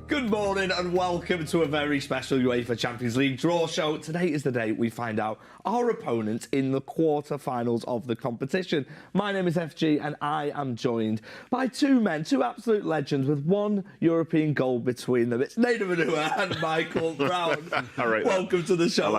Good morning and welcome to a very special UEFA Champions League draw show. Today is the day we find out our opponents in the quarter-finals of the competition. My name is FG and I am joined by two men, two absolute legends with one European goal between them. It's Nedum and Michael Brown. Welcome to the show.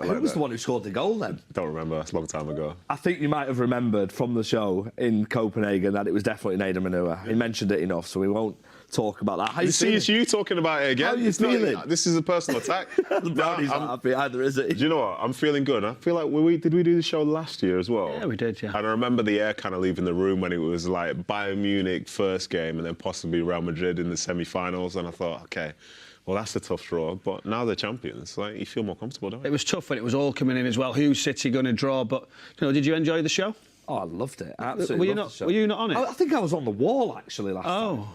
Who was the one who scored the goal then? Don't remember, it's a long time ago. I think you might have remembered from the show in Copenhagen that it was definitely Nedum. He mentioned it enough, so we won't talk about that. How you feeling? It's you talking about it again. How are you feeling? This is a personal attack. The Brownie's not happy either, is it? Do you know what? I'm feeling good. I feel like did we do the show last year as well? Yeah, we did, yeah. And I remember the air kind of leaving the room when it was like Bayern Munich first game and then possibly Real Madrid in the semi-finals. And I thought, OK, well, that's a tough draw. But now they're champions. Like, you feel more comfortable, don't you? It was tough when it was all coming in as well. Who's City going to draw? But, you know, did you enjoy the show? Oh, I loved it. Absolutely. Were you not on it? I think I was on the wall, actually, last time.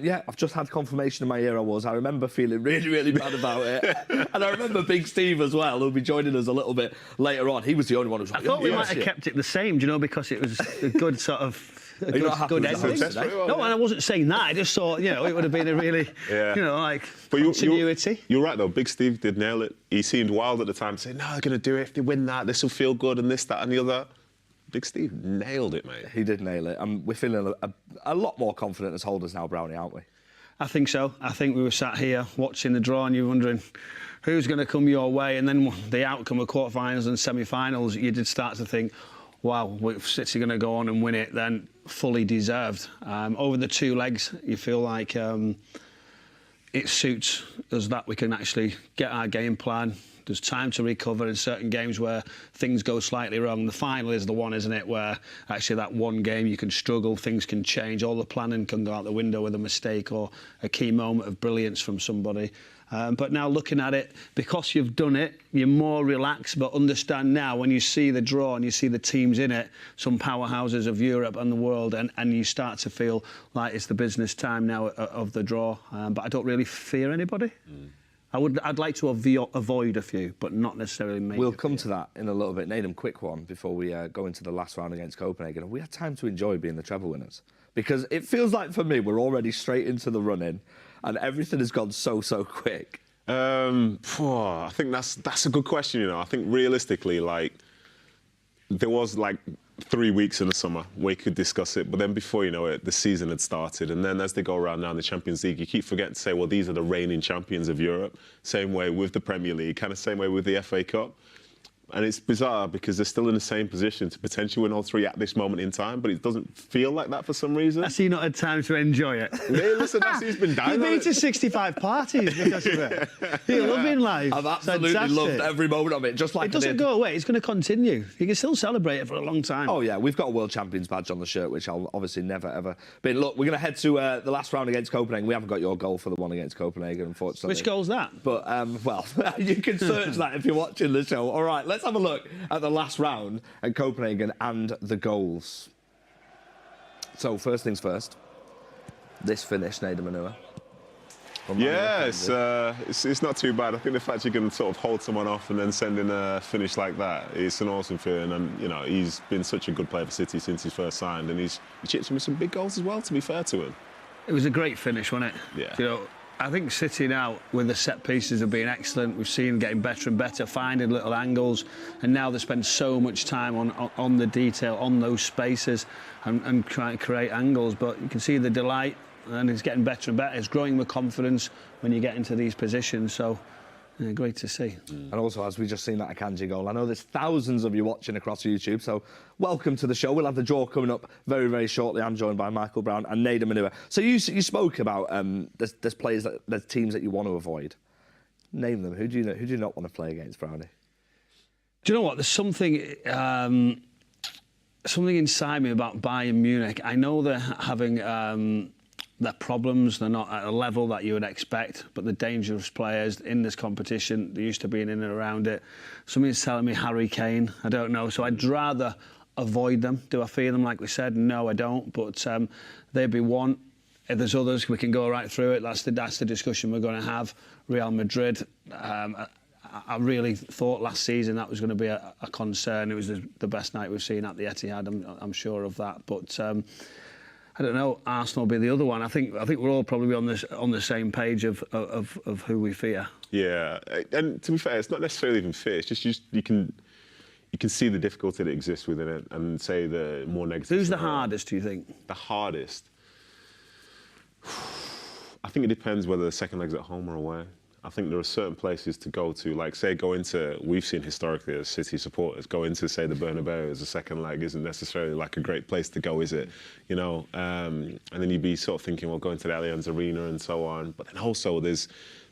Yeah, I've just had confirmation in my ear I was. I remember feeling really, really bad about it. And I remember Big Steve as well, who'll be joining us a little bit later on. He was the only one who was like, I thought we might have kept it the same, do you know, because it was a good sort of... good ending. No, and I wasn't saying that. I just thought, you know, it would have been a really, you know, like, continuity. You're right, though. Big Steve did nail it. He seemed wild at the time, saying, no, they're going to do it. If they win that, this will feel good, and this, that, and the other. Big Steve nailed it, mate. He did nail it. And we're feeling a lot more confident as holders now, Brownie, aren't we? I think so. I think we were sat here watching the draw and you were wondering who's going to come your way. And then the outcome of quarterfinals and semi-finals, you did start to think, wow, if City going to go on and win it, then fully deserved. Over the two legs, you feel like it suits us that we can actually get our game plan. There's time to recover in certain games where things go slightly wrong. The final is the one, isn't it, where actually that one game you can struggle, things can change, all the planning can go out the window with a mistake or a key moment of brilliance from somebody. But now looking at it, because you've done it, you're more relaxed, but understand now when you see the draw and you see the teams in it, some powerhouses of Europe and the world, and you start to feel like it's the business time now of the draw. But I don't really fear anybody. I'd like to avoid a few, but not necessarily make. We'll come to that in a little bit. Nedum, quick one before we go into the last round against Copenhagen. Have we had time to enjoy being the treble winners? Because it feels like, for me, we're already straight into the run-in and everything has gone so quick. I think that's a good question, you know. I think realistically, like, there was, like, 3 weeks in the summer where you could discuss it, but then before you know it, the season had started. And then as they go around now in the Champions League, you keep forgetting to say, well, these are the reigning champions of Europe. Same way with the Premier League, kind of same way with the FA Cup. And it's bizarre because they're still in the same position to potentially win all three at this moment in time, but it doesn't feel like that for some reason. I see you not had time to enjoy it. Hey, listen, he's been dying. You've been to 65 parties because of it. You're loving life. I've absolutely loved every moment of it. Just like it doesn't go away. It's going to continue. You can still celebrate it for a long time. Oh yeah, we've got a World Champions badge on the shirt, which I'll obviously never ever. But look, we're going to head to the last round against Copenhagen. We haven't got your goal for the one against Copenhagen, unfortunately. Which goal's that? But well, you can search that if you're watching the show. All right, let's have a look at the last round at Copenhagen and the goals. So, first things first, this finish, Nedum. Yeah, it's not too bad. I think the fact you can sort of hold someone off and then send in a finish like that, it's an awesome feeling. And, you know, he's been such a good player for City since he first signed, and he chipped in with some big goals as well, to be fair to him. It was a great finish, wasn't it? Yeah. You know, I think City now, with the set pieces, have been excellent. We've seen them getting better and better, finding little angles, and now they spend so much time on the detail, on those spaces, and trying to create angles. But you can see the delight, and it's getting better and better. It's growing with confidence when you get into these positions. So, yeah, great to see. And also, as we just seen that Akanji goal, I know there's thousands of you watching across YouTube, so welcome to the show. We'll have the draw coming up very, very shortly. I'm joined by Michael Brown and Nedum. So you spoke about there's players, there's teams that you want to avoid. Name them. Who do you not want to play against, Brownie? Do you know what? There's something inside me about Bayern Munich. I know they're having their problems, they're not at a level that you would expect, but they're dangerous players in this competition. They're used to being in and around it. Somebody's telling me Harry Kane, I don't know, so I'd rather avoid them. Do I fear them, like we said? No, I don't, but they'd be one. If there's others, we can go right through it. That's the discussion we're going to have. Real Madrid, I really thought last season that was going to be a concern. It was the best night we've seen at the Etihad, I'm sure of that, but I don't know, Arsenal will be the other one. I think we're all probably on the same page of who we fear. Yeah, and to be fair, it's not necessarily even fear. It's just you can see the difficulty that exists within it, and say the more negative. Who's the hardest, do you think? The hardest? I think it depends whether the second leg's at home or away. I think there are certain places to go to, like, say, we've seen historically as City supporters, go into, say, the Bernabeu as a second leg isn't necessarily like a great place to go, is it? You know, and then you'd be sort of thinking, well, going to the Allianz Arena and so on. But then also there's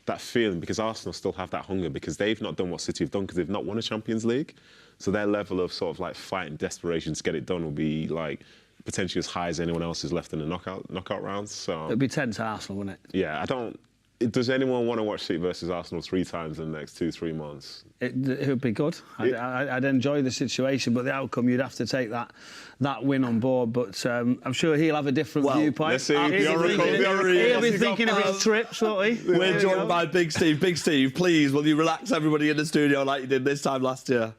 that feeling, because Arsenal still have that hunger, because they've not done what City have done, because they've not won a Champions League. So their level of sort of like fight and desperation to get it done will be like potentially as high as anyone else's left in the knockout rounds. So it'd be 10 to Arsenal, wouldn't it? Yeah, does anyone want to watch City versus Arsenal 3 times in the next 2-3 months? It would be good. I'd enjoy the situation, but the outcome, you'd have to take that win on board. But I'm sure he'll have a different viewpoint. Let's see. He'll be thinking of his trips, won't he? We're joined by Big Steve. Big Steve, please, will you relax everybody in the studio like you did this time last year?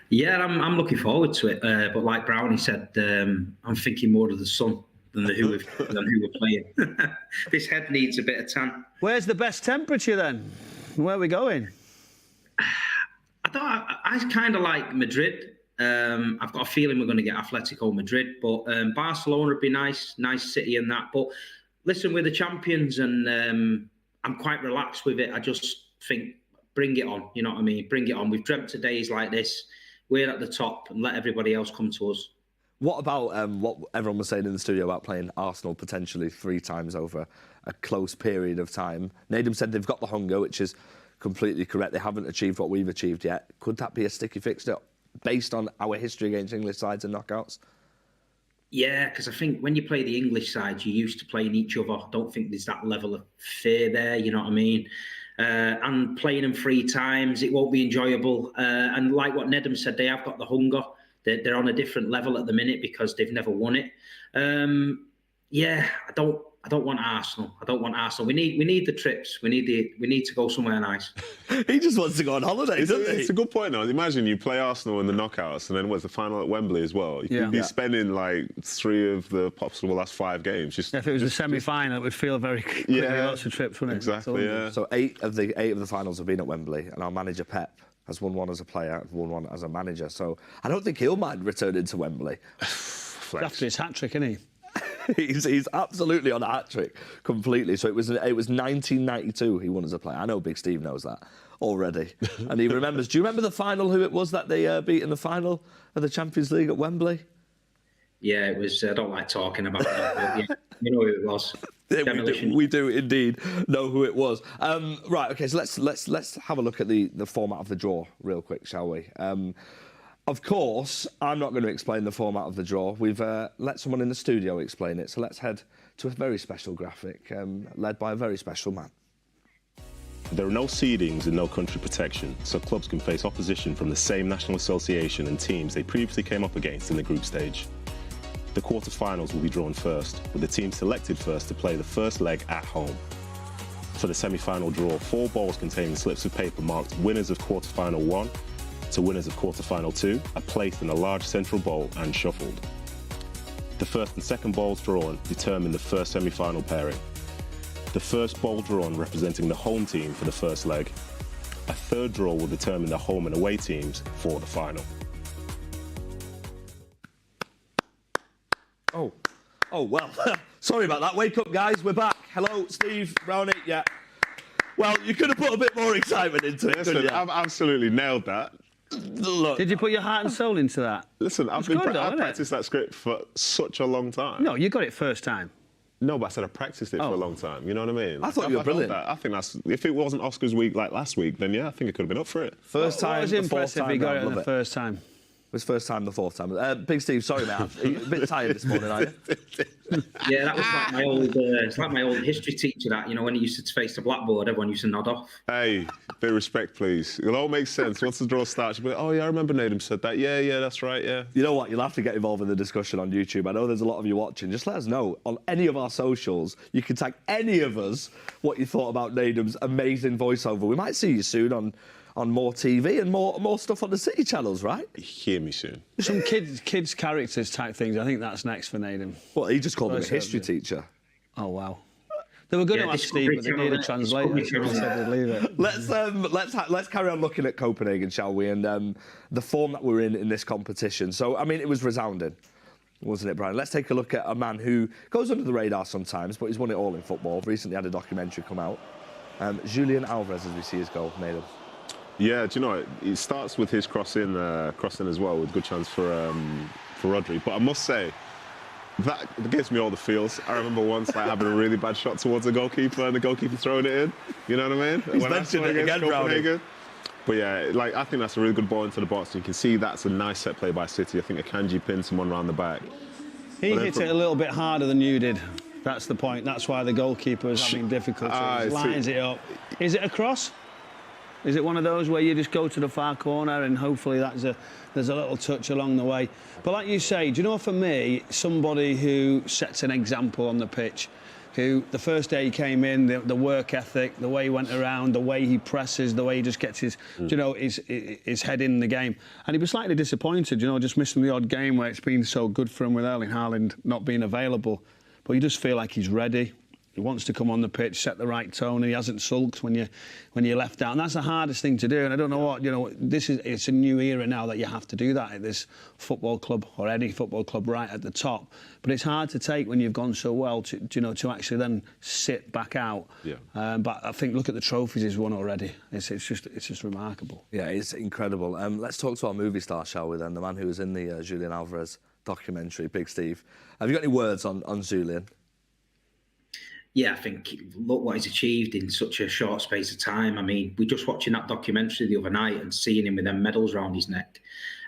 Yeah, I'm looking forward to it. But like Brownie said, I'm thinking more of the sun than who we're playing. This head needs a bit of tan. Where's the best temperature then? Where are we going? I kind of like Madrid. I've got a feeling we're going to get Atletico Madrid, but Barcelona would be nice city and that. But listen, we're the champions, and I'm quite relaxed with it. I just think, bring it on. You know what I mean? Bring it on. We've dreamt of days like this. We're at the top, and let everybody else come to us. What about what everyone was saying in the studio about playing Arsenal potentially 3 times over a close period of time? Nedum said they've got the hunger, which is completely correct. They haven't achieved what we've achieved yet. Could that be a sticky fixture based on our history against English sides and knockouts? Yeah, because I think when you play the English side, you're used to playing each other. I don't think there's that level of fear there, you know what I mean? And playing them 3 times, it won't be enjoyable. And like what Nedum said, they have got the hunger. They're on a different level at the minute because they've never won it. Yeah, I don't want Arsenal. I don't want Arsenal. We need the trips. We need to go somewhere nice. He just wants to go on holiday, doesn't he? It's a good point, though. Imagine you play Arsenal in the knockouts, and then what's the final at Wembley as well? You could be spending like 3 of the possible last 5 games. If it was a semi-final, it would feel very quickly. Lots of trips, wouldn't it? Exactly. Yeah. So 8 of the finals have been at Wembley, and our manager Pep has won 1 as a player, won 1 as a manager. So I don't think he'll mind returning to Wembley. After his hat-trick, isn't he? He's absolutely on a hat-trick, completely. So it was 1992 he won as a player. I know Big Steve knows that already. And he remembers. Do you remember the final, who it was that they beat in the final of the Champions League at Wembley? Yeah, it was. I don't like talking about that. But yeah, you know who it was. Yeah, we do indeed know who it was. Right, okay, so let's have a look at the format of the draw real quick, shall we? Of course, I'm not going to explain the format of the draw. We've let someone in the studio explain it, so let's head to a very special graphic led by a very special man. There are no seedings and no country protection, so clubs can face opposition from the same national association and teams they previously came up against in the group stage. The quarter-finals will be drawn first, with the team selected first to play the first leg at home. For the semi-final draw, 4 balls containing slips of paper marked winners of quarter-final 1 to winners of quarter-final 2 are placed in a large central bowl and shuffled. The first and second balls drawn determine the first semi-final pairing. The first ball drawn representing the home team for the first leg. A third draw will determine the home and away teams for the final. Oh, well, sorry about that. Wake up, guys. We're back. Hello, Steve, Brownie. Yeah. Well, you could have put a bit more excitement into it, couldn't you? I've absolutely nailed that. Look. Did you put your heart and soul into that? Listen, I've practiced that script for such a long time. No, you got it first time. No, but I said I practiced it for a long time. You know what I mean? I thought you were brilliant. I think that's... If it wasn't Oscars week like last week, then yeah, I think it could have been up for it. First time, what was impressive he got it the first time? It was first time, the fourth time. Big Steve, sorry, mate. You're a bit tired this morning, are you? Yeah, that was like my old. It's like my old history teacher. That, you know, when he used to face the blackboard, everyone used to nod off. Hey, bit of respect, please. It'll all make sense once the draw starts. You'll be like, oh yeah, I remember Nedum said that. Yeah, that's right. Yeah. You know what? You'll have to get involved in the discussion on YouTube. I know there's a lot of you watching. Just let us know on any of our socials. You can tag any of us what you thought about Nedum's amazing voiceover. We might see you soon on on more TV and more stuff on the City channels, right? Hear me soon. Some kids characters type things. I think that's next for Nedum. Well, he just called him a First history husband. teacher. Oh wow. They were going to ask Steve, but they need a translator. So they said they'd leave it. Let's carry on looking at Copenhagen, shall we? And the form that we're in this competition. So, I mean, it was resounding, wasn't it, Brian? Let's take a look at a man who goes under the radar sometimes, but he's won it all in football. Recently had a documentary come out. Julian Alvarez, as we see his goal, made him. Yeah, do you know it starts with his crossing as well, with good chance for Rodri. But I must say, that gives me all the feels. I remember once having a really bad shot towards the goalkeeper and the goalkeeper throwing it in. You know what I mean? He's mentioned it again, Copenhagen. But yeah, I think that's a really good ball into the box. You can see that's a nice set play by City. I think Akanji pinned someone around the back. He hit it a little bit harder than you did. That's the point. That's why the goalkeeper is having difficulty. He lines it up. Is it a cross? Is it one of those where you just go to the far corner and hopefully there's a little touch along the way? But like you say, do you know, for me, somebody who sets an example on the pitch, who the first day he came in, the work ethic, the way he went around, the way he presses, the way he just gets his head in the game. And he was slightly disappointed, just missing the odd game where it's been so good for him with Erling Haaland not being available. But you just feel like he's ready. He wants to come on the pitch, set the right tone, and he hasn't sulked when you're left out. And that's the hardest thing to do. And I don't know what, it's a new era now that you have to do that at this football club or any football club right at the top. But it's hard to take when you've gone so well to actually then sit back out. Yeah. But I think look at the trophies he's won already. It's just remarkable. Yeah, it's incredible. Let's talk to our movie star, shall we then? The man who was in the Julian Alvarez documentary, Big Steve. Have you got any words on Julian? Yeah, I think look what he's achieved in such a short space of time. I mean, we just watching that documentary the other night and seeing him with them medals around his neck.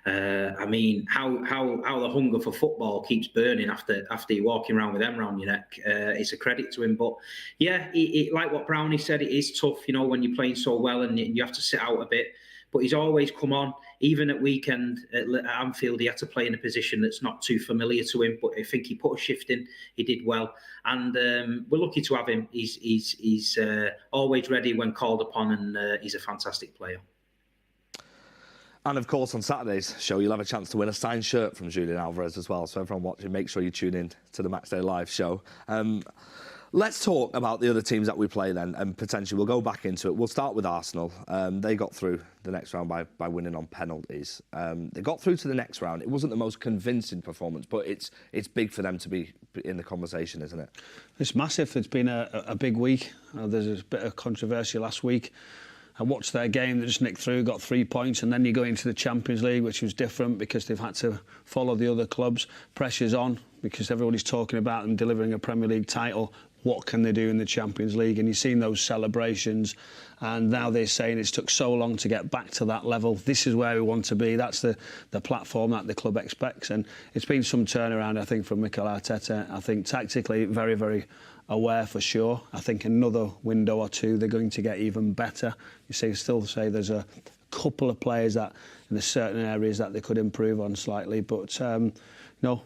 I mean, how the hunger for football keeps burning after you're walking around with them around your neck. It's a credit to him. But yeah, like what Brownie said, it is tough, when you're playing so well and you have to sit out a bit. But he's always come on. Even at weekend at Anfield, he had to play in a position that's not too familiar to him. But I think he put a shift in. He did well, and we're lucky to have him. He's always ready when called upon, and he's a fantastic player. And of course, on Saturday's show, you'll have a chance to win a signed shirt from Julian Alvarez as well. So everyone watching, make sure you tune in to the Matchday live show. Let's talk about the other teams that we play then, and potentially we'll go back into it. We'll start with Arsenal. They got through the next round by winning on penalties. They got through to the next round. It wasn't the most convincing performance, but it's big for them to be in the conversation, isn't it? It's massive. It's been a big week. There's a bit of controversy last week. I watched their game. They just nicked through, got 3 points, and then you go into the Champions League, which was different because they've had to follow the other clubs. Pressure's on because everybody's talking about them delivering a Premier League title. What can they do in the Champions League? And you've seen those celebrations, and now they're saying it's took so long to get back to that level. This is where we want to be. That's the platform that the club expects. And it's been some turnaround, I think, from Mikel Arteta. I think tactically very, very aware for sure. I think another window or two they're going to get even better. Still say there's a couple of players that in the certain areas that they could improve on slightly, but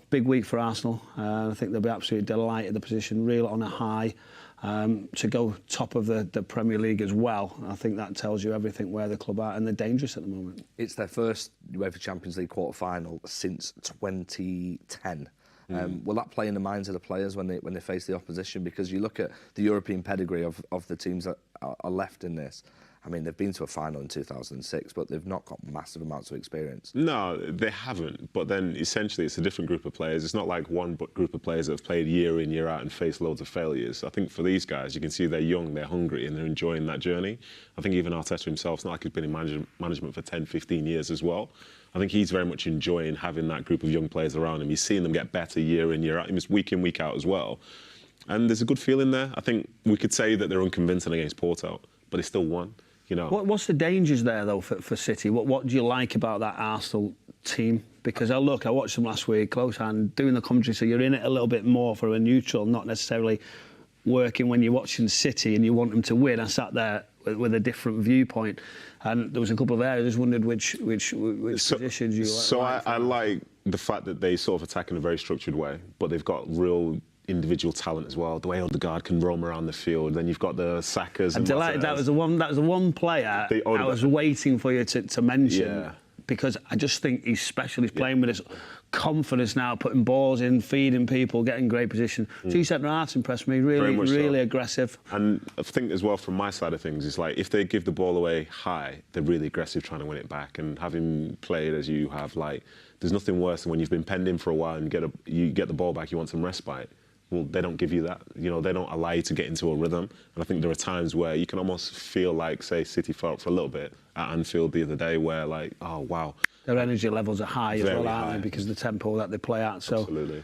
big week for Arsenal. I think they'll be absolutely delighted. The position real on a high to go top of the Premier League as well. I think that tells you everything where the club are, and they're dangerous at the moment. It's their first UEFA Champions League quarter-final since 2010. Will that play in the minds of the players when they face the opposition? Because you look at the European pedigree of the teams that are left in this. I mean, they've been to a final in 2006, but they've not got massive amounts of experience. No, they haven't. But then, essentially, it's a different group of players. It's not like one group of players that have played year in, year out and faced loads of failures. I think for these guys, you can see they're young, they're hungry, and they're enjoying that journey. I think even Arteta himself, it's not like he's been in management for 10, 15 years as well. I think he's very much enjoying having that group of young players around him. He's seeing them get better year in, year out. He's week in, week out as well. And there's a good feeling there. I think we could say that they're unconvincing against Porto, but they still won. What's the dangers there, though, for City? What do you like about that Arsenal team? Because I watched them last week, close hand, doing the commentary, so you're in it a little bit more for a neutral, not necessarily working when you're watching City and you want them to win. I sat there with a different viewpoint, and there was a couple of areas I just wondered which positions you like. So I like the fact that they sort of attack in a very structured way, but they've got real individual talent as well. The way Odegaard can roam around the field. Then you've got the Sakas. I'm delighted that was the one player I was waiting for you to mention. Yeah. Because I just think he's special. He's playing with his confidence now, putting balls in, feeding people, getting great position. Two centre halves impressed me. Really aggressive. And I think as well from my side of things, it's like if they give the ball away high, they're really aggressive trying to win it back. And having played as you have, like, there's nothing worse than when you've been penned in for a while and you get the ball back, you want some respite. Well, they don't give you that. You know, they don't allow you to get into a rhythm. And I think there are times where you can almost feel like, say, City felt for a little bit at Anfield the other day, where like, oh wow, their energy levels are high as well, aren't high. they? Because of the tempo that they play at. So. Absolutely.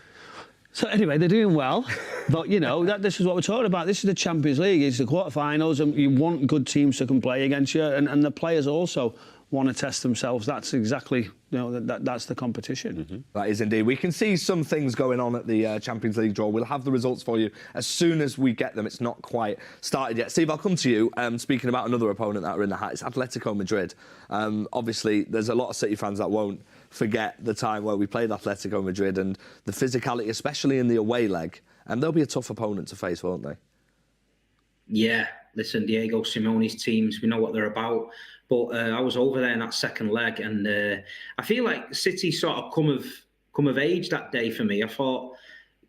So anyway, they're doing well, but you know this is what we're talking about. This is the Champions League. It's the quarterfinals, and you want good teams to come play against you, and the players also want to test themselves. That's exactly, that's the competition. Mm-hmm. That is indeed. We can see some things going on at the Champions League draw. We'll have the results for you as soon as we get them. It's not quite started yet. Steve, I'll come to you. Speaking about another opponent that are in the hat, it's Atletico Madrid. Obviously, there's a lot of City fans that won't forget the time where we played Atletico Madrid and the physicality, especially in the away leg. And they'll be a tough opponent to face, won't they? Yeah, listen, Diego Simeone's teams, we know what they're about. But I was over there in that second leg, and I feel like City sort of come of age that day for me. I thought,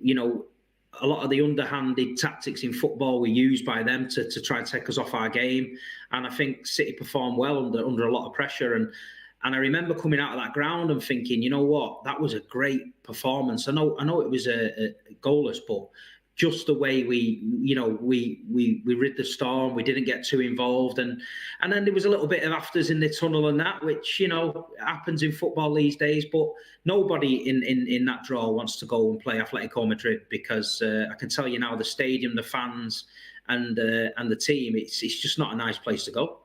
a lot of the underhanded tactics in football were used by them to try and take us off our game, and I think City performed well under a lot of pressure. And I remember coming out of that ground and thinking, you know what, that was a great performance. I know it was a goalless, but just the way we rid the storm, we didn't get too involved, and then there was a little bit of afters in the tunnel and that, which happens in football these days. But nobody in that draw wants to go and play Atletico Madrid, because I can tell you now, the stadium, the fans, and the team, it's just not a nice place to go.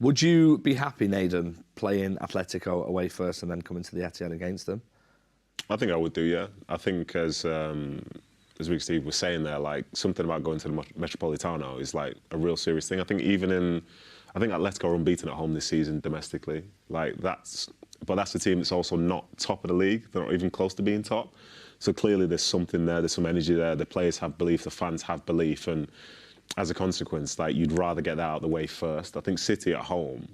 Would you be happy, Nedum, playing Atletico away first and then coming to the Etihad against them? I think I would do, yeah. I think as Rick Steve was saying there, like something about going to the Metropolitano is like a real serious thing. I think Atletico are unbeaten at home this season domestically. But that's the team that's also not top of the league. They're not even close to being top. So clearly there's something there. There's some energy there. The players have belief. The fans have belief. And as a consequence, like, you'd rather get that out of the way first. I think City at home,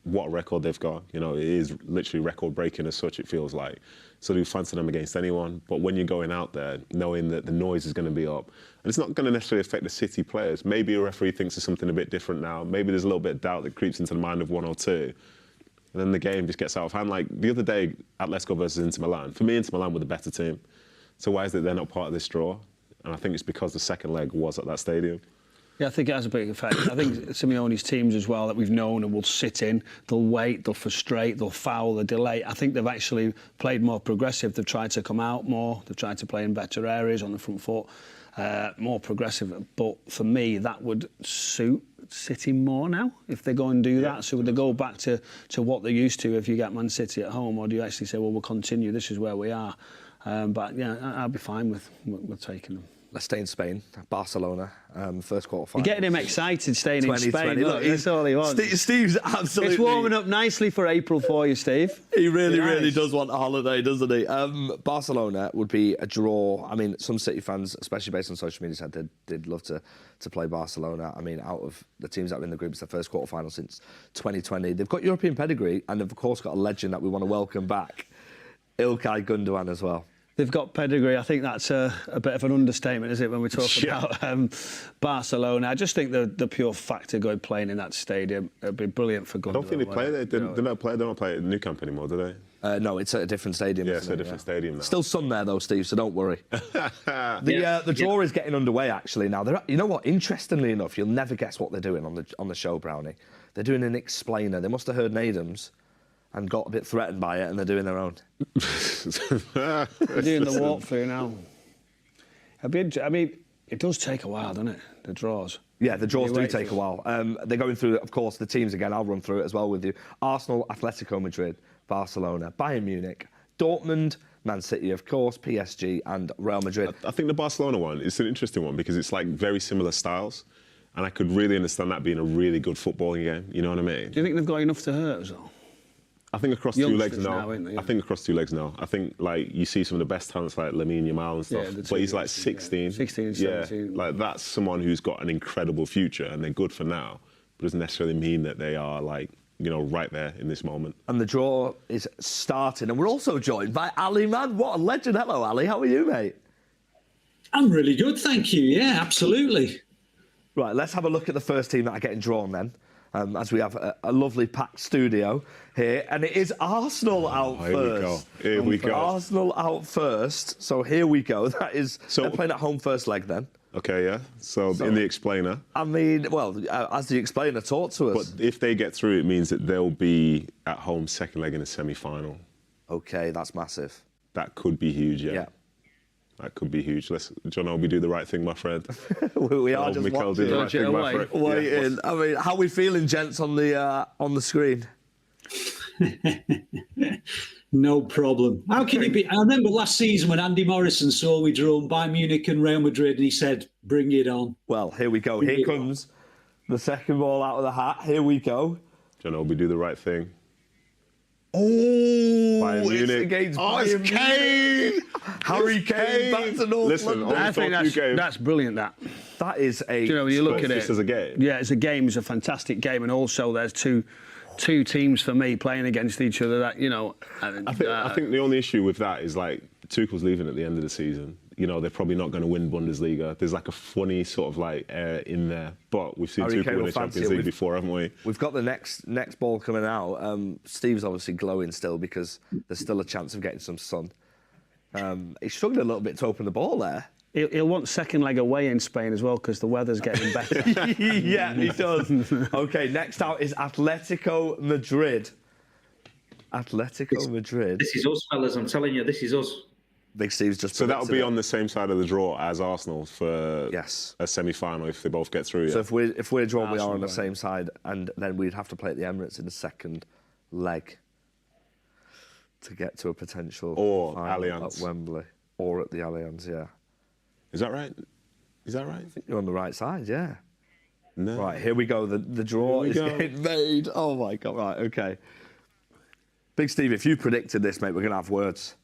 what a record they've got. It is literally record-breaking as such, it feels like. So do fancy them against anyone. But when you're going out there, knowing that the noise is going to be up, and it's not going to necessarily affect the City players. Maybe a referee thinks of something a bit different now. Maybe there's a little bit of doubt that creeps into the mind of one or two. And then the game just gets out of hand. Like the other day, Atletico versus Inter Milan. For me, Inter Milan were the better team. So why is it they're not part of this draw? And I think it's because the second leg was at that stadium. Yeah, I think it has a big effect. I think Simeone's teams as well that we've known and will sit in, they'll wait, they'll frustrate, they'll foul, they'll delay. I think they've actually played more progressive. They've tried to come out more. They've tried to play in better areas on the front foot, more progressive. But for me, that would suit City more now if they go and do that. So would they go back to what they're used to if you get Man City at home, or do you actually say, well, we'll continue, this is where we are? But yeah, I'll be fine with taking them. Let's stay in Spain. Barcelona, first quarter final. You're getting him excited staying in Spain. Look, that's all he wants. Steve's absolutely... It's warming up nicely for April for you, Steve. He really does want a holiday, doesn't he? Barcelona would be a draw. I mean, some City fans, especially based on social media, said they'd love to play Barcelona. I mean, out of the teams that are in the group, it's their first quarter final since 2020. They've got European pedigree, and they've, of course, got a legend that we want to welcome back, Ilkay Gundogan, as well. They've got pedigree. I think that's a bit of an understatement, is it, when we talk about Barcelona? I just think the pure fact of playing in that stadium would be brilliant for Gundogan. I don't think they play there. They don't play at Nou Camp anymore, do they? No, it's at a different stadium. Yeah, it's a different stadium now. Still sun there, though, Steve, so don't worry. The draw is getting underway, actually, now. You know what? Interestingly enough, you'll never guess what they're doing on the show, Brownie. They're doing an explainer. They must have heard Nedum's and got a bit threatened by it, and they're doing their own. They're doing the walkthrough now. I mean, it does take a while, doesn't it, the draws? Yeah, the draws do take a while. They're going through, of course, the teams again. I'll run through it as well with you. Arsenal, Atletico Madrid, Barcelona, Bayern Munich, Dortmund, Man City, of course, PSG and Real Madrid. I think the Barcelona one is an interesting one because it's like very similar styles. And I could really understand that being a really good footballing game, you know what I mean? Do you think they've got enough to hurt as well? I think across two legs youngsters now. now, isn't they? I think across two legs now. I think like you see some of the best talents like Lamine Yamal and stuff, Yeah, the but he's like 16, 16. 16, 17. Yeah, like that's someone who's got an incredible future and they're good for now, but doesn't necessarily mean that they are like, you know, right there in this moment. And the draw is starting, and we're also joined by Ali, man. What a legend. Hello, Ali. How are you, mate? I'm really good, thank you. Yeah, absolutely. Right, let's have a look at the first team that are getting drawn then, as we have a lovely packed studio here. And it is Arsenal out first. Here we go. Arsenal out first. So here we go. That is, they're playing at home first leg then. Okay, yeah. So in the explainer. I mean, well, as the explainer, talk to us. But if they get through, it means that they'll be at home second leg in the semi-final. Okay, that's massive. That could be huge, yeah. That could be huge. John, we do the right thing, my friend. we are just Mikel do the right thing, my friend. Waiting. I mean, how are we feeling, gents, on the screen? No problem. How can it be? I remember last season when Andy Morrison saw we drawn Bayern Munich and Real Madrid, and he said, "Bring it on." Well, here we go. Here comes the second ball out of the hat. Here we go. John, we do the right thing. Oh, Bayern Munich. It's against Bayern Bayern Munich. Harry Kane back to North Listen, London. I think that's brilliant, that. That is a... Do you know, when you look at it... Just as a game. Yeah, it's a game. It's a fantastic game. And also there's two teams for me playing against each other that, you know... I think the only issue with that is, like, Tuchel's leaving at the end of the season. You know, they're probably not going to win Bundesliga. There's like a funny sort of like air in there. But we've seen Tuchel win the Champions League before, haven't we? We've got the next ball coming out. Steve's obviously glowing still because there's still a chance of getting some sun. He's struggling a little bit to open the ball there. He'll want second leg away in Spain as well because the weather's getting better. Yeah, he does. OK, next out is Atletico Madrid. Atletico Madrid. This is us, fellas. I'm telling you, this is us. Big Steve's just... So that'll be on the same side of the draw as Arsenal for a semi-final if they both get through. So if we're drawn, we are on the same side, and then we'd have to play at the Emirates in the second leg to get to a potential final Allianz at Wembley or at the Allianz. Yeah. Is that right? Is that right? I think you're on the right side. Yeah. No. Right, here we go. The draw is getting made. Oh my God! Right, okay. Big Steve, if you predicted this, mate, we're gonna have words.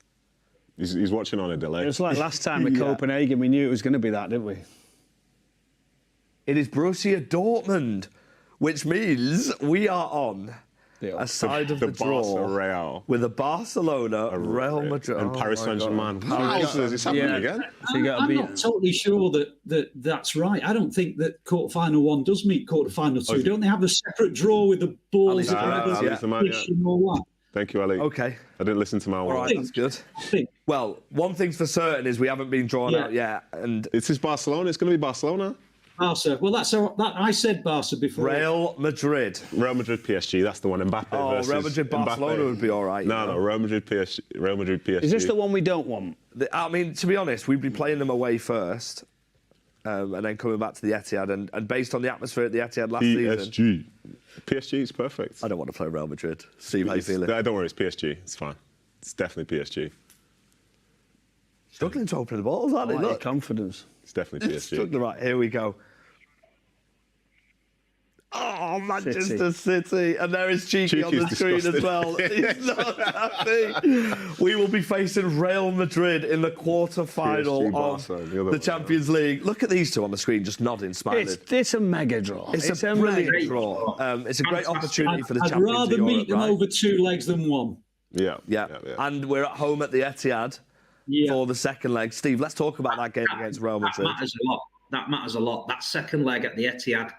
He's watching on a delay. It was like last time at Copenhagen, we knew it was going to be that, didn't we? It is Borussia Dortmund, which means we are on a side of the draw with a Barcelona, Real Madrid, and Paris Saint-Germain. It's happening again. I'm not totally sure that's right. I don't think that quarter-final one does meet quarter-final two. Don't they have a separate draw with the balls? And all that? Thank you, Ellie. Okay. I didn't listen to my one. All right, that's good. Well, one thing's for certain is we haven't been drawn out yet. And this is Barcelona. It's going to be Barcelona. Barca. Well, I said Barca before. Real Madrid, PSG. That's the one. Mbappe versus Real Madrid, Barcelona would be all right. No, Real Madrid, PSG. Is this the one we don't want? I mean, to be honest, we'd be playing them away first, and then coming back to the Etihad. And based on the atmosphere at the Etihad last season, PSG is perfect. I don't want to play Real Madrid. Steve, how you feeling? Don't worry, it's PSG. It's fine. It's definitely PSG. Struggling to open the balls, aren't they? Look, confidence. It's definitely PSG. Right, here we go. Oh, Manchester City. And there is Cheeky on the screen as well. He's not happy. We will be facing Real Madrid in the quarter-final of the Champions League. Look at these two on the screen just nodding, smiling. It's a mega draw. It's a brilliant draw. It's a great opportunity for the Champions League. I'd rather meet them over two legs than one. Yeah. And we're at home at the Etihad for the second leg. Steve, let's talk about that game against Real Madrid. That matters a lot. That second leg at the Etihad.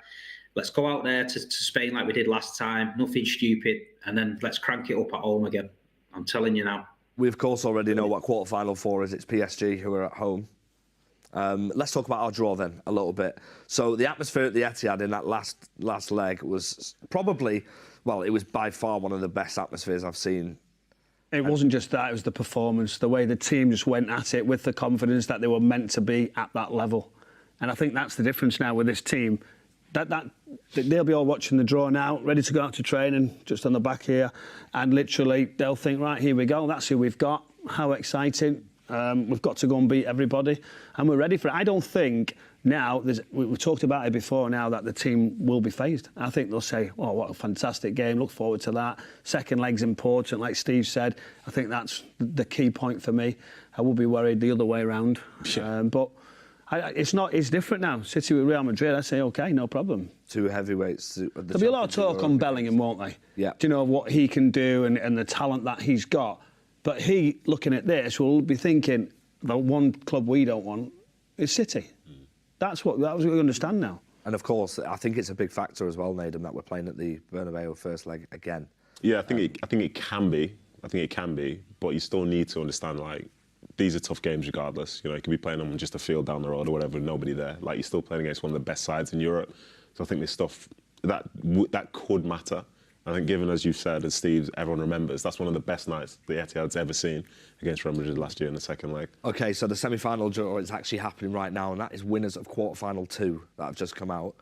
Let's go out there to Spain like we did last time. Nothing stupid. And then let's crank it up at home again. I'm telling you now. We, of course, already know what quarter-final four is. It's PSG who are at home. Let's talk about our draw then a little bit. So the atmosphere at the Etihad in that last leg was probably, well, it was by far one of the best atmospheres I've seen. It wasn't just that, it was the performance, the way the team just went at it with the confidence that they were meant to be at that level. And I think that's the difference now with this team. They'll be all watching the draw now, ready to go out to training, just on the back here, and literally they'll think, right, here we go, that's who we've got, how exciting, we've got to go and beat everybody, and we're ready for it. I don't think Now, we talked about it before now that the team will be phased. I think they'll say, oh, what a fantastic game, look forward to that. Second leg's important, like Steve said. I think that's the key point for me. I will be worried the other way around. Sure. But it's different now. City with Real Madrid, I say, OK, no problem. Two heavyweights. There'll be a lot of talk on Bellingham, won't they? Yeah. Do you know what he can do and the talent that he's got? But he, looking at this, will be thinking, the one club we don't want is City. That's what we understand now. And of course, I think it's a big factor as well, Nedum, that we're playing at the Bernabeu first leg again. Yeah, I think it can be. I think it can be, but you still need to understand, like, these are tough games regardless. You know, you could be playing them on just a field down the road or whatever, nobody there. Like, you're still playing against one of the best sides in Europe. So I think there's stuff that could matter. I think, given, as you said, as Steve, everyone remembers, that's one of the best nights the Etihad's ever seen against Real Madrid last year in the second leg. OK, so the semi-final draw is actually happening right now, and that is winners of quarter-final 2 that have just come out.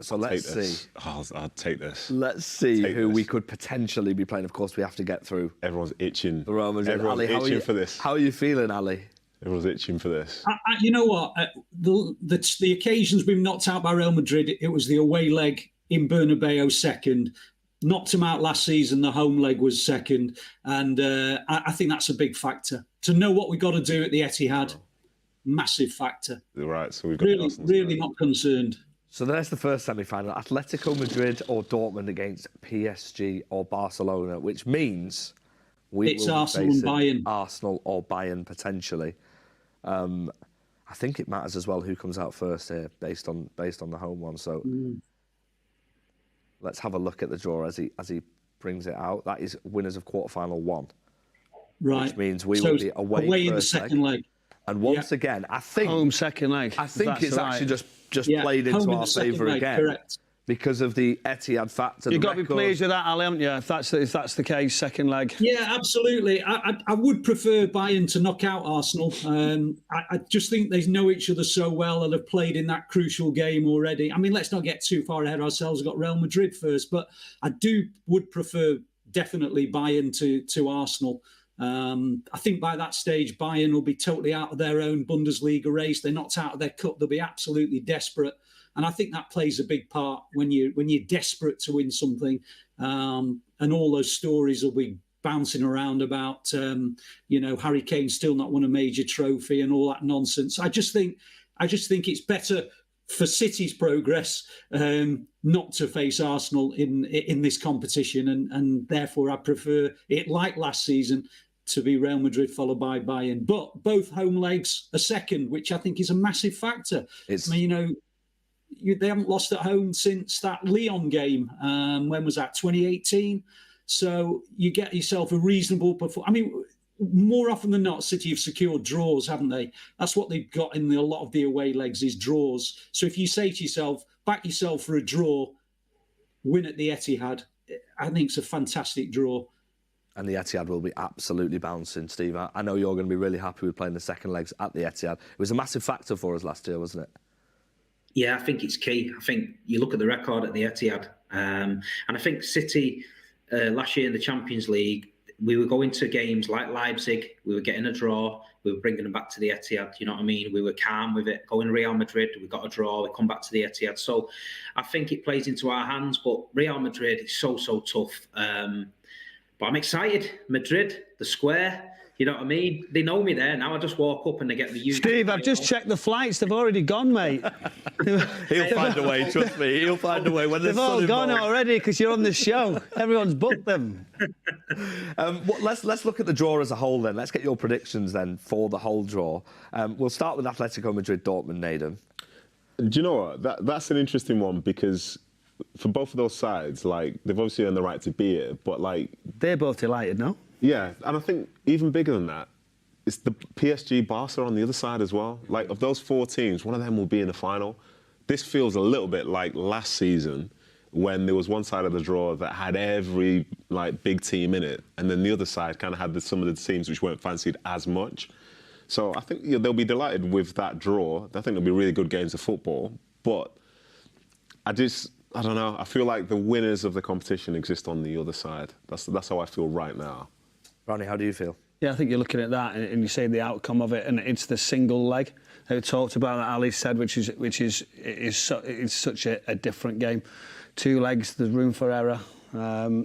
So let's see. I'll take this. Let's see who we could potentially be playing. Of course, we have to get through. Everyone's itching. Everyone's itching for this. How are you feeling, Ali? Everyone's itching for this. You know what? The occasions we've knocked out by Real Madrid, it was the away leg in Bernabeu second. Knocked them out last season, the home leg was second. And I think that's a big factor. To know what we've got to do at the Etihad, massive factor. Right, so we've got really not concerned. So there's the first semi-final. Atletico Madrid or Dortmund against PSG or Barcelona, which means it's Arsenal and Bayern. Arsenal or Bayern, potentially. I think it matters as well who comes out first here, based on the home one. So let's have a look at the draw as he brings it out. That is winners of quarter-final 1. Right. Which means we will be away in the second leg. And once again, I think home second leg. I think it's actually just played into our favour again, correct. Because of the Etihad factor. You've got to be pleased with that, Ali, haven't you? If that's the case, second leg. Yeah, absolutely. I would prefer Bayern to knock out Arsenal. I just think they know each other so well and have played in that crucial game already. I mean, let's not get too far ahead of ourselves. We've got Real Madrid first, but I would prefer definitely Bayern to Arsenal. I think by that stage, Bayern will be totally out of their own Bundesliga race. They're knocked out of their cup. They'll be absolutely desperate. And I think that plays a big part when you're desperate to win something. And all those stories will be bouncing around about, Harry Kane still not won a major trophy and all that nonsense. I just think it's better for City's progress not to face Arsenal in this competition. And therefore, I prefer it, like last season, to be Real Madrid followed by Bayern. But both home legs are second, which I think is a massive factor. They haven't lost at home since that Lyon game. When was that? 2018. So you get yourself a reasonable performance. I mean, more often than not, City have secured draws, haven't they? That's what they've got in a lot of the away legs is draws. So if you say to yourself, back yourself for a draw, win at the Etihad, I think it's a fantastic draw. And the Etihad will be absolutely bouncing, Steve. I know you're going to be really happy with playing the second legs at the Etihad. It was a massive factor for us last year, wasn't it? Yeah, I think it's key. I think you look at the record at the Etihad, and I think City last year in the Champions League, we were going to games like Leipzig, we were getting a draw, we were bringing them back to the Etihad, you know what I mean? We were calm with it. Going to Real Madrid, we got a draw, we come back to the Etihad. So I think it plays into our hands, but Real Madrid is so tough. But I'm excited. Madrid, the square, you know what I mean? They know me there. Now I just walk up and they get the usual. Steve, I've just checked the flights. They've already gone, mate. He'll find a way, trust me. He'll find a way. When they've all gone already because you're on the show. Everyone's booked them. Let's look at the draw as a whole then. Let's get your predictions then for the whole draw. We'll start with Atletico Madrid, Dortmund, Nedum. Do you know what? That's an interesting one because for both of those sides, like, they've obviously earned the right to be it, but like... They're both delighted, no? Yeah, and I think even bigger than that, it's the PSG Barca on the other side as well. Like, of those 4 teams, one of them will be in the final. This feels a little bit like last season when there was one side of the draw that had every, like, big team in it, and then the other side kind of had some of the teams which weren't fancied as much. So I think they'll be delighted with that draw. I think there'll be really good games of football, but I don't know. I feel like the winners of the competition exist on the other side. That's how I feel right now. Ronnie, how do you feel? Yeah, I think you're looking at that and you say the outcome of it, and it's the single leg that we talked about that Ali said, which is such a different game. 2 legs, there's room for error,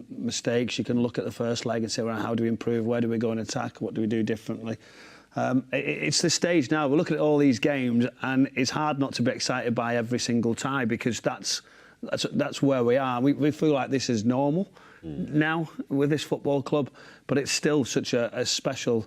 mistakes. You can look at the first leg and say, well, how do we improve? Where do we go and attack? What do we do differently? It's the stage now. We're looking at all these games, and it's hard not to be excited by every single tie, because that's where we are. We feel like this is normal now with this football club, but it's still such a special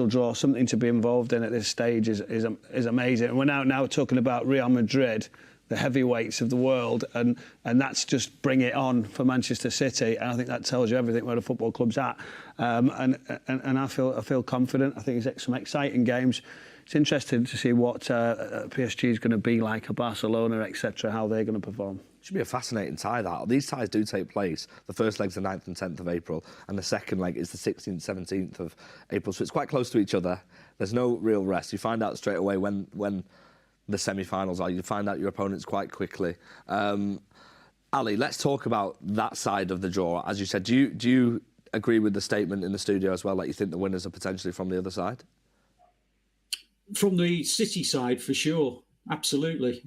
draw. Something to be involved in at this stage is amazing. And we're now talking about Real Madrid, the heavyweights of the world, and that's just bring it on for Manchester City. And I think that tells you everything where the football club's at. And I feel confident. I think it's some exciting games. It's interesting to see what PSG is going to be like, a Barcelona, etc., how they're going to perform. Should be a fascinating tie, that. These ties do take place. The first leg's the 9th and 10th of April, and the second leg is the 16th, 17th of April. So it's quite close to each other. There's no real rest. You find out straight away when the semi-finals are. You find out your opponents quite quickly. Ali, let's talk about that side of the draw. As you said, do you agree with the statement in the studio as well, that you think the winners are potentially from the other side? From the City side, for sure. Absolutely.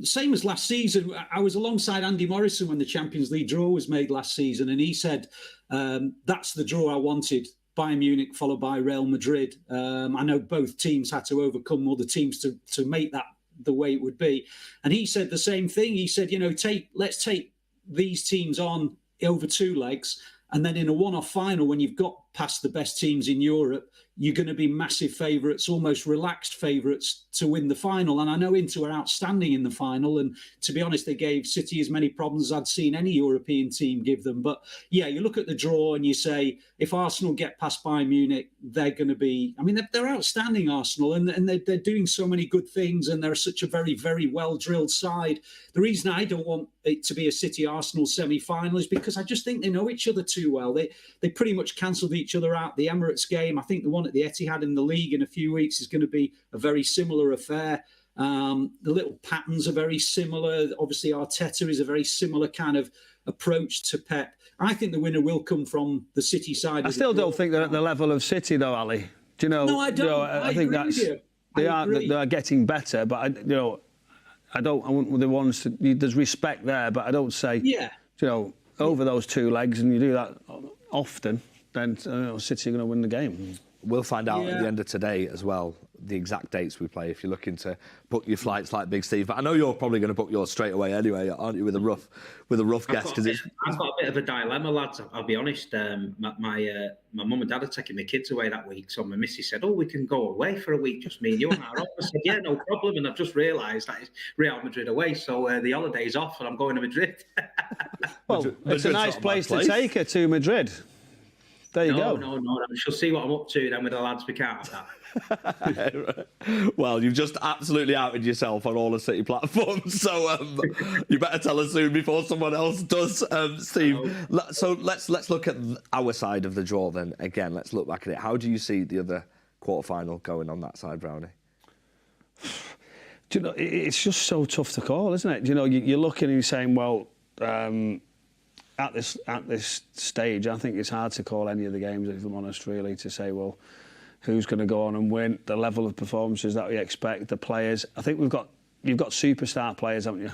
Same as last season. I was alongside Andy Morrison when the Champions League draw was made last season, and he said, that's the draw I wanted. Bayern Munich followed by Real Madrid. I know both teams had to overcome other teams to make that the way it would be. And he said the same thing. He said, let's take these teams on over 2 legs, and then in a one-off final, when you've got past the best teams in Europe, you're going to be massive favourites, almost relaxed favourites to win the final. And I know Inter were outstanding in the final. And to be honest, they gave City as many problems as I'd seen any European team give them. But yeah, you look at the draw and you say, if Arsenal get past Bayern Munich, they're going to be, I mean, they're outstanding, Arsenal, and they're doing so many good things. And they're such a very, very well-drilled side. The reason I don't want it to be a City-Arsenal semi-final is because I just think they know each other too well. They pretty much cancelled each other out. The Emirates game, I think the one at the Etihad in the league in a few weeks is going to be a very similar affair. The little patterns are very similar. Obviously, Arteta is a very similar kind of approach to Pep. I think the winner will come from the City side. I still don't think they're at the level of City, though, Ali. Do you know? No, I don't. I think they are getting better, but I want the ones to. There's respect there, but I don't say. Yeah. Over those 2 legs, and you do that often, then City are going to win the game. We'll find out at the end of today as well the exact dates we play, if you're looking to book your flights like Big Steve. But I know you're probably going to book yours straight away anyway, aren't you, with a rough guess? I've got a bit of a dilemma, lads. I'll be honest. My mum and dad are taking the kids away that week, so my missus said, we can go away for a week, just me and you on our own. I said, yeah, no problem. And I've just realised that it's Real Madrid away, so the holiday's off and I'm going to Madrid. Well, it's a nice place to take her, to Madrid. There you go. No. She'll see what I'm up to then with the lads. We can't have that. Well, you've just absolutely outed yourself on all the City platforms, so you better tell us soon before someone else does, Steve. So let's look at our side of the draw then. Again, let's look back at it. How do you see the other quarter-final going on that side, Brownie? Do you know, it's just so tough to call, isn't it? Do you know, you're looking and you're saying, well, at this stage, I think it's hard to call any of the games, if I'm honest, really, to say, well, who's going to go on and win, the level of performances that we expect, the players. I think you've got superstar players, haven't you?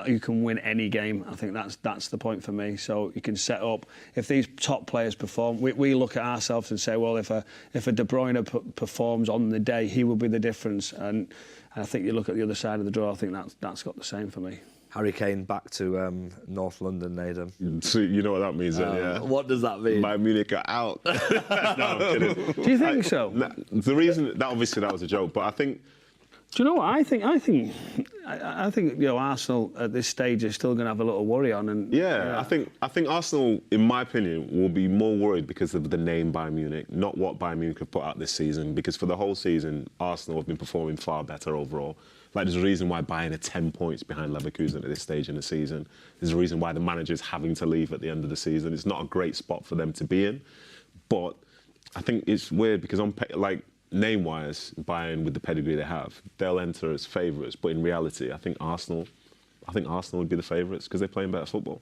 You can win any game. I think that's the point for me. So you can set up, if these top players perform, we look at ourselves and say, well, if a De Bruyne performs on the day, he will be the difference. And I think you look at the other side of the draw, I think that's got the same for me. Harry Kane back to North London, Nedum. So you know what that means, then, yeah? What does that mean? Bayern Munich are out. No, I'm kidding. Do you think so? The reason that obviously that was a joke, but I think. Do you know what I think? I think Arsenal at this stage is still going to have a little worry on. And I think Arsenal, in my opinion, will be more worried because of the name Bayern Munich, not what Bayern Munich have put out this season. Because for the whole season, Arsenal have been performing far better overall. Like, there's a reason why Bayern are 10 points behind Leverkusen at this stage in the season. There's a reason why the manager's having to leave at the end of the season. It's not a great spot for them to be in. But I think it's weird because name-wise, Bayern, with the pedigree they have, they'll enter as favourites. But in reality, I think Arsenal would be the favourites because they're playing better football.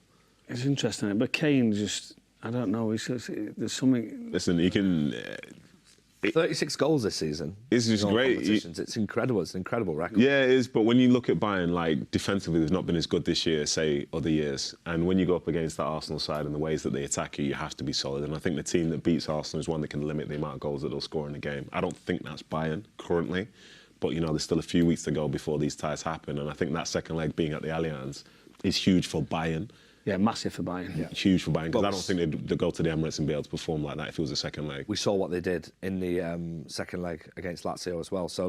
It's interesting, but Kane just, I don't know. There's something. Listen, you can. 36 goals this season. It's just great. It's incredible. It's an incredible record. Yeah, it is. But when you look at Bayern, like defensively, they've not been as good this year, say other years. And when you go up against that Arsenal side and the ways that they attack you have to be solid. And I think the team that beats Arsenal is one that can limit the amount of goals that they'll score in a game. I don't think that's Bayern currently, but there's still a few weeks to go before these ties happen. And I think that second leg being at the Allianz is huge for Bayern. Yeah, massive for Bayern. Yeah. Huge for Bayern, because I don't think they'd go to the Emirates and be able to perform like that if it was a second leg. We saw what they did in the second leg against Lazio as well. So,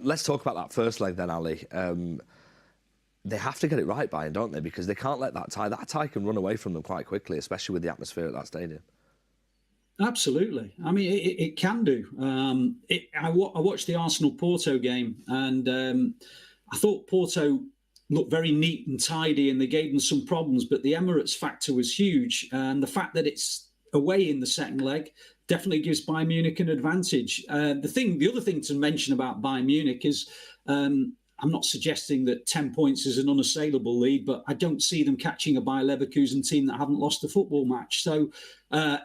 let's talk about that first leg then, Ali. They have to get it right, Bayern, don't they? Because they can't let that tie. That tie can run away from them quite quickly, especially with the atmosphere at that stadium. Absolutely. I mean, it can do. I watched the Arsenal-Porto game, and I thought Porto looked very neat and tidy, and they gave them some problems, but the Emirates factor was huge, and the fact that it's away in the second leg definitely gives Bayern Munich an advantage. The other thing to mention about Bayern Munich is I'm not suggesting that 10 points is an unassailable lead, but I don't see them catching a Bayer Leverkusen team that haven't lost a football match. So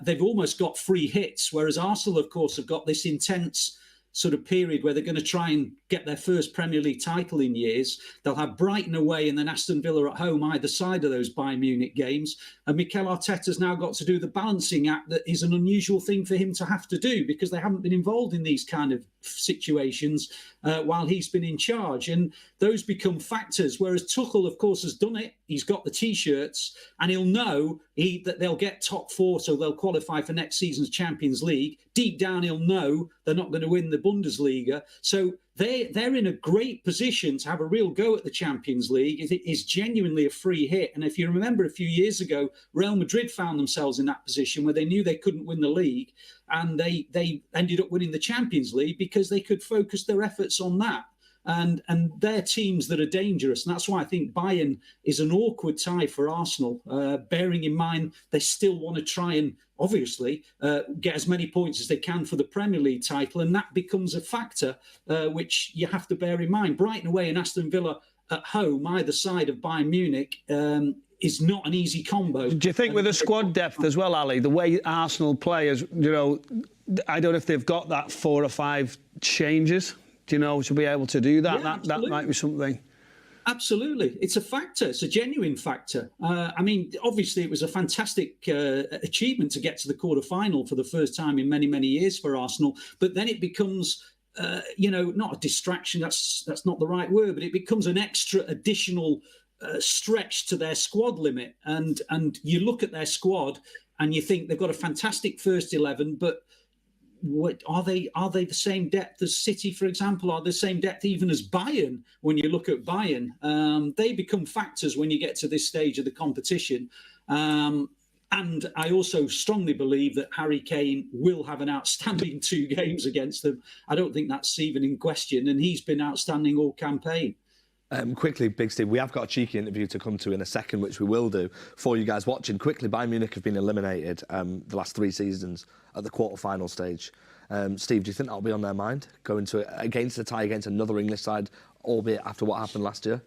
they've almost got free hits, whereas Arsenal, of course, have got this intense sort of period where they're going to try and get their first Premier League title in years. They'll have Brighton away and then Aston Villa at home either side of those Bayern Munich games. And Mikel Arteta's now got to do the balancing act that is an unusual thing for him to have to do, because they haven't been involved in these kind of situations while he's been in charge. And those become factors, whereas Tuchel, of course, has done it. He's got the T-shirts and he'll know that they'll get top four, so they'll qualify for next season's Champions League. Deep down, he'll know they're not going to win the Bundesliga. So they're in a great position to have a real go at the Champions League. It is genuinely a free hit. And if you remember a few years ago, Real Madrid found themselves in that position where they knew they couldn't win the league, and they ended up winning the Champions League because they could focus their efforts on that. And they're teams that are dangerous. And that's why I think Bayern is an awkward tie for Arsenal, bearing in mind they still want to try and, obviously, get as many points as they can for the Premier League title. And that becomes a factor which you have to bear in mind. Brighton away and Aston Villa at home, either side of Bayern Munich, is not an easy combo. Do you think with the squad depth as well, Ali, the way Arsenal players, I don't know if they've got that 4 or 5 changes, to be able to do that? Yeah, that might be something. Absolutely. It's a factor. It's a genuine factor. Obviously, it was a fantastic achievement to get to the quarterfinal for the first time in many, many years for Arsenal. But then it becomes, not a distraction. That's not the right word, but it becomes an extra additional stretch to their squad limit. And you look at their squad and you think they've got a fantastic first 11, but what are they the same depth as City, for example? Are they the same depth even as Bayern? When you look at Bayern, they become factors when you get to this stage of the competition. And I also strongly believe that Harry Kane will have an outstanding 2 games against them. I don't think that's even in question, and he's been outstanding all campaign. Quickly, Big Steve, we have got a cheeky interview to come to in a second, which we will do for you guys watching. Quickly, Bayern Munich have been eliminated the last 3 seasons at the quarter-final stage. Steve, do you think that'll be on their mind, going against a tie against another English side, albeit after what happened last year?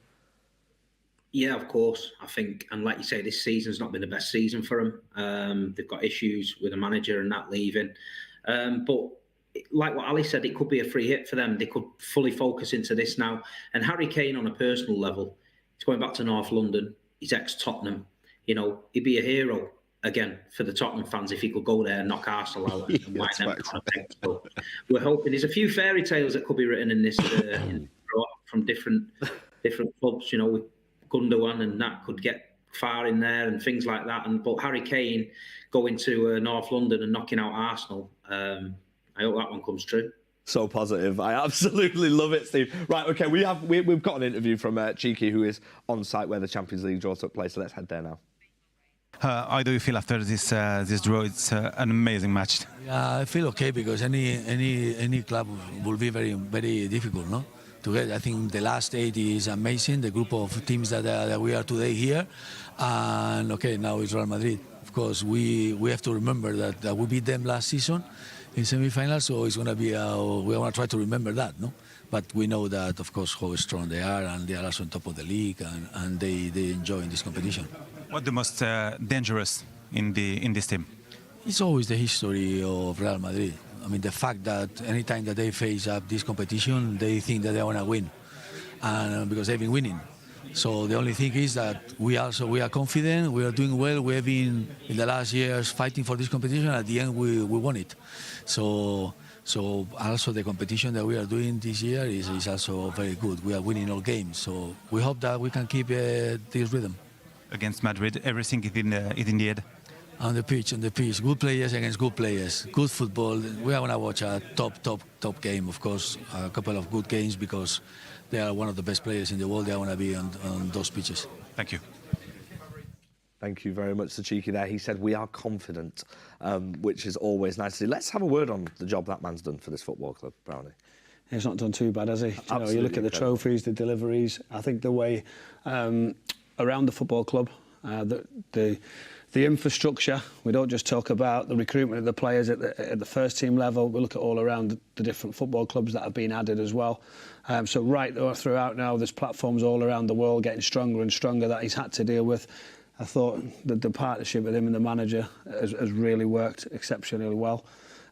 Yeah, of course. I think, and like you say, this season's not been the best season for them. They've got issues with the manager and that leaving. But like what Ali said, it could be a free hit for them. They could fully focus into this now. And Harry Kane, on a personal level, he's going back to North London. He's ex-Tottenham. He'd be a hero again for the Tottenham fans if he could go there and knock Arsenal out and wind them kind of thing. So we're hoping there's a few fairy tales that could be written in this from different clubs. With Gundogan and that could get far in there and things like that. But Harry Kane going to North London and knocking out Arsenal. I hope that one comes true. So positive. I absolutely love it, Steve. Right, OK, we've got an interview from Cheeky, who is on site where the Champions League draw took place. So let's head there now. How do you feel after this draw? It's an amazing match. Yeah, I feel okay because any club will be very, very difficult, no? To get, I think the last 8 is amazing. The group of teams that we are today here, and okay, now it's Real Madrid. Of course, we have to remember that we beat them last season in semi-finals, so it's going to be we want to try to remember that, no? But we know that, of course, how strong they are, and they are also on top of the league, and they enjoy this competition. What the most dangerous in this team? It's always the history of Real Madrid. I mean, the fact that anytime that they face up this competition, they think that they want to win, and because they've been winning. So the only thing is that we are confident, we are doing well. We have been in the last years fighting for this competition. At the end, we won it. So also the competition that we are doing this year is also very good. We are winning all games. So we hope that we can keep this rhythm. Against Madrid, everything is in the head. On the pitch. Good players against good players. Good football. We are going to watch a top game, of course. A couple of good games because they are one of the best players in the world. They are going to be on those pitches. Thank you. Thank you very much to Cheeky there. He said, we are confident, which is always nice to see. Let's have a word on the job that man's done for this football club, Brownie. He's not done too bad, has he? You look at the trophies, the deliveries. I think the way around the football club, the infrastructure, we don't just talk about the recruitment of the players at the first team level, we look at all around the different football clubs that have been added as well. So right throughout now, there's platforms all around the world getting stronger and stronger that he's had to deal with. I thought that the partnership with him and the manager has really worked exceptionally well.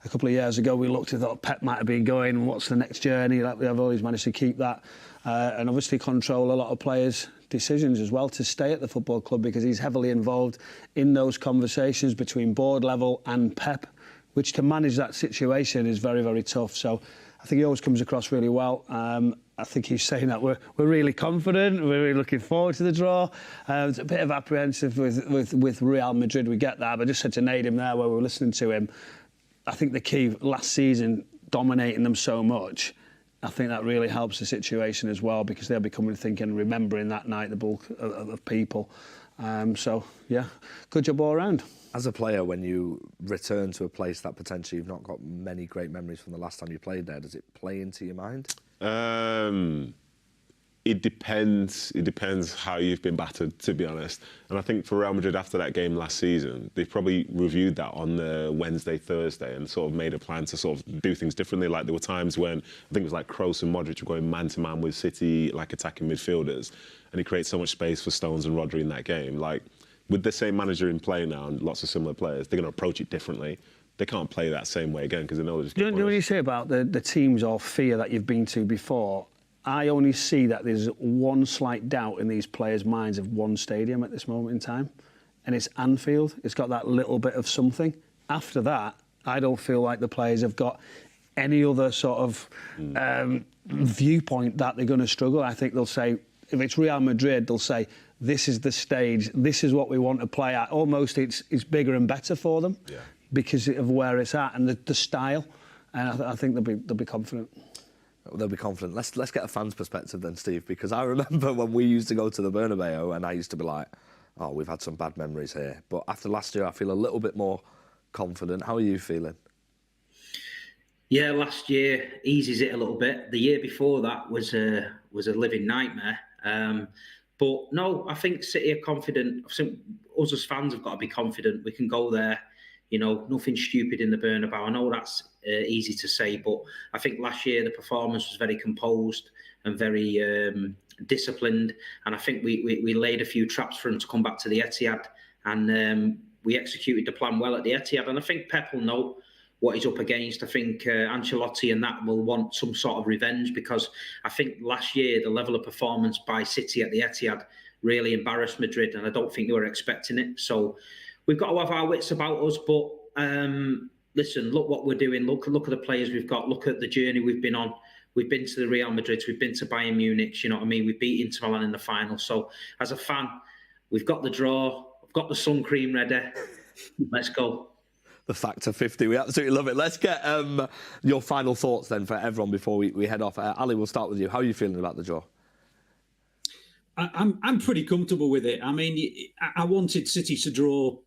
A couple of years ago, we looked and thought Pep might have been going, what's the next journey? Like, we have always managed to keep that and obviously control a lot of players' decisions as well to stay at the football club, because he's heavily involved in those conversations between board level and Pep, which to manage that situation is very, very tough. So I think he always comes across really well. I think he's saying that we're really confident, we're really looking forward to the draw. It's a bit of apprehensive with Real Madrid, we get that, but I just said to Nedum there where we were listening to him, I think the key last season, dominating them so much, I think that really helps the situation as well, because they'll be coming thinking, remembering that night, the bulk of people. So, yeah, good job all around. As a player, when you return to a place that potentially you've not got many great memories from the last time you played there, does it play into your mind? It depends. It depends how you've been battered, to be honest. And I think for Real Madrid, after that game last season, they've probably reviewed that on the Wednesday, Thursday, and sort of made a plan to sort of do things differently. Like, there were times when I think it was like Kroos and Modric were going man-to-man with City, like attacking midfielders, and he creates so much space for Stones and Rodri in that game. Like, with the same manager in play now and lots of similar players, they're going to approach it differently. They can't play that same way again because they know they're just going to... You know what you say about the teams or fear that you've been to before? I only see that there's one slight doubt in these players' minds of one stadium at this moment in time, and it's Anfield. It's got that little bit of something. After that, I don't feel like the players have got any other sort of viewpoint that they're going to struggle. I think they'll say, if it's Real Madrid, they'll say, this is the stage, this is what we want to play at. Almost it's bigger and better for them because of where it's at and the style. And I think they'll be confident. They'll be confident. Let's get a fan's perspective then, Steve, because I remember when we used to go to the Bernabeu and I used to be like, oh, we've had some bad memories here. But after last year, I feel a little bit more confident. How are you feeling? Yeah, last year eases it a little bit. The year before that was a living nightmare. But no, I think City are confident. I think us as fans have got to be confident. We can go there, you know, nothing stupid in the Bernabeu. I know that's easy to say, but I think last year the performance was very composed and very disciplined. And I think we laid a few traps for him to come back to the Etihad, and we executed the plan well at the Etihad. And I think Pep will know what he's up against. I think Ancelotti and that will want some sort of revenge, because I think last year the level of performance by City at the Etihad really embarrassed Madrid, and I don't think they were expecting it. So we've got to have our wits about us, but listen, look what we're doing. Look at the players we've got. Look at the journey we've been on. We've been to the Real Madrid, we've been to Bayern Munich, you know what I mean? We beat Inter Milan in the final. So as a fan, we've got the draw, we've got the sun cream ready. Let's go. The Factor 50, we absolutely love it. Let's get your final thoughts then for everyone before we head off. Ali, we'll start with you. How are you feeling about the draw? I'm pretty comfortable with it. I mean, I wanted City to draw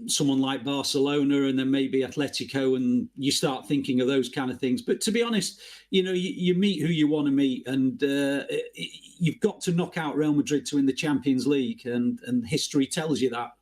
someone like Barcelona and then maybe Atletico, and you start thinking of those kind of things. But to be honest, you know, you meet who you want to meet, and you've got to knock out Real Madrid to win the Champions League, and history tells you that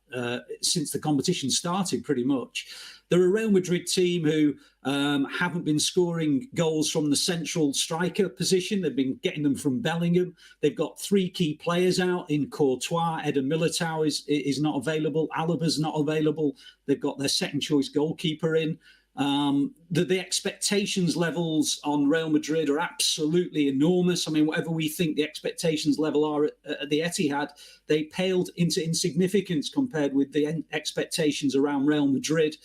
since the competition started, pretty much. They're a Real Madrid team who haven't been scoring goals from the central striker position. They've been getting them from Bellingham. They've got 3 key players out in Courtois. Eden Militao is not available. Alaba's not available. They've got their second choice goalkeeper in. The expectations levels on Real Madrid are absolutely enormous. I mean, whatever we think the expectations level are at the Etihad, they paled into insignificance compared with the expectations around Real Madrid.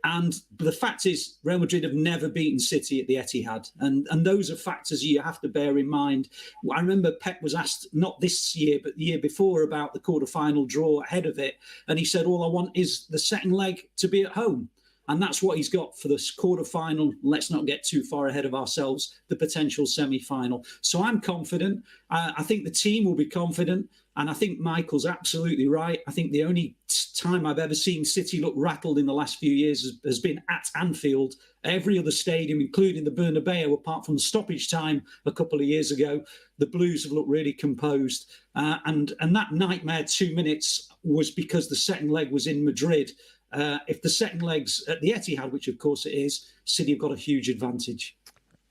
And the fact is, Real Madrid have never beaten City at the Etihad. And those are factors you have to bear in mind. I remember Pep was asked, not this year, but the year before, about the quarter-final draw ahead of it. And he said, all I want is the second leg to be at home. And that's what he's got for this quarter-final. Let's not get too far ahead of ourselves, the potential semi-final. So I'm confident. I think the team will be confident. And I think Michael's absolutely right. I think the only time I've ever seen City look rattled in the last few years has been at Anfield. Every other stadium, including the Bernabeu, apart from stoppage time a couple of years ago, the Blues have looked really composed. And that nightmare 2 minutes was because the second leg was in Madrid. If the second leg's at the Etihad, which of course it is, City have got a huge advantage.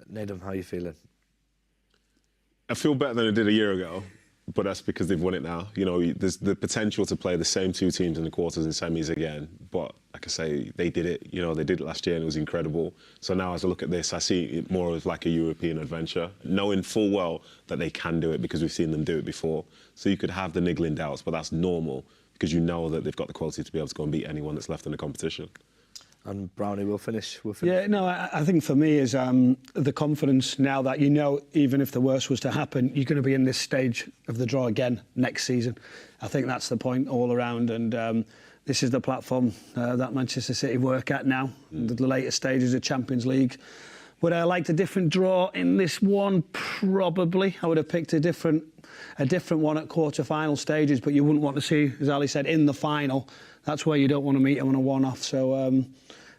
Nedum, how are you feeling? I feel better than I did a year ago, but that's because they've won it now. You know, there's the potential to play the same 2 teams in the quarters and semis again. But like I say, they did it. You know, they did it last year and it was incredible. So now as I look at this, I see it more as like a European adventure, knowing full well that they can do it because we've seen them do it before. So you could have the niggling doubts, but that's normal, because you know that they've got the quality to be able to go and beat anyone that's left in the competition. And Brownie, we'll finish. Yeah, no, I think for me is the confidence now that you know, even if the worst was to happen, you're going to be in this stage of the draw again next season. I think that's the point all around. And this is the platform that Manchester City work at now, the later stages of Champions League. Would I like a different draw in this one? Probably. I would have picked a different one at quarter-final stages, but you wouldn't want to see, as Ali said, in the final. That's where you don't want to meet them on a one-off. So, you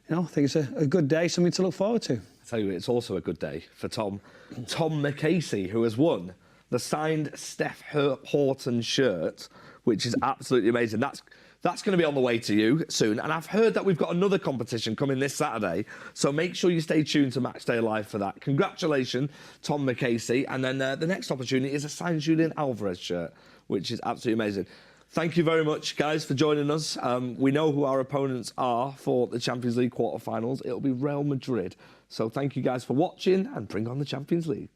know, I think it's a good day, something to look forward to. I tell you, it's also a good day for Tom McCasey, who has won the signed Steph Horton shirt, which is absolutely amazing. That's going to be on the way to you soon. And I've heard that we've got another competition coming this Saturday, so make sure you stay tuned to Matchday Live for that. Congratulations, Tom McCasey. And then the next opportunity is a signed Julian Alvarez shirt, which is absolutely amazing. Thank you very much, guys, for joining us. We know who our opponents are for the Champions League quarterfinals. It'll be Real Madrid. So thank you guys for watching, and bring on the Champions League.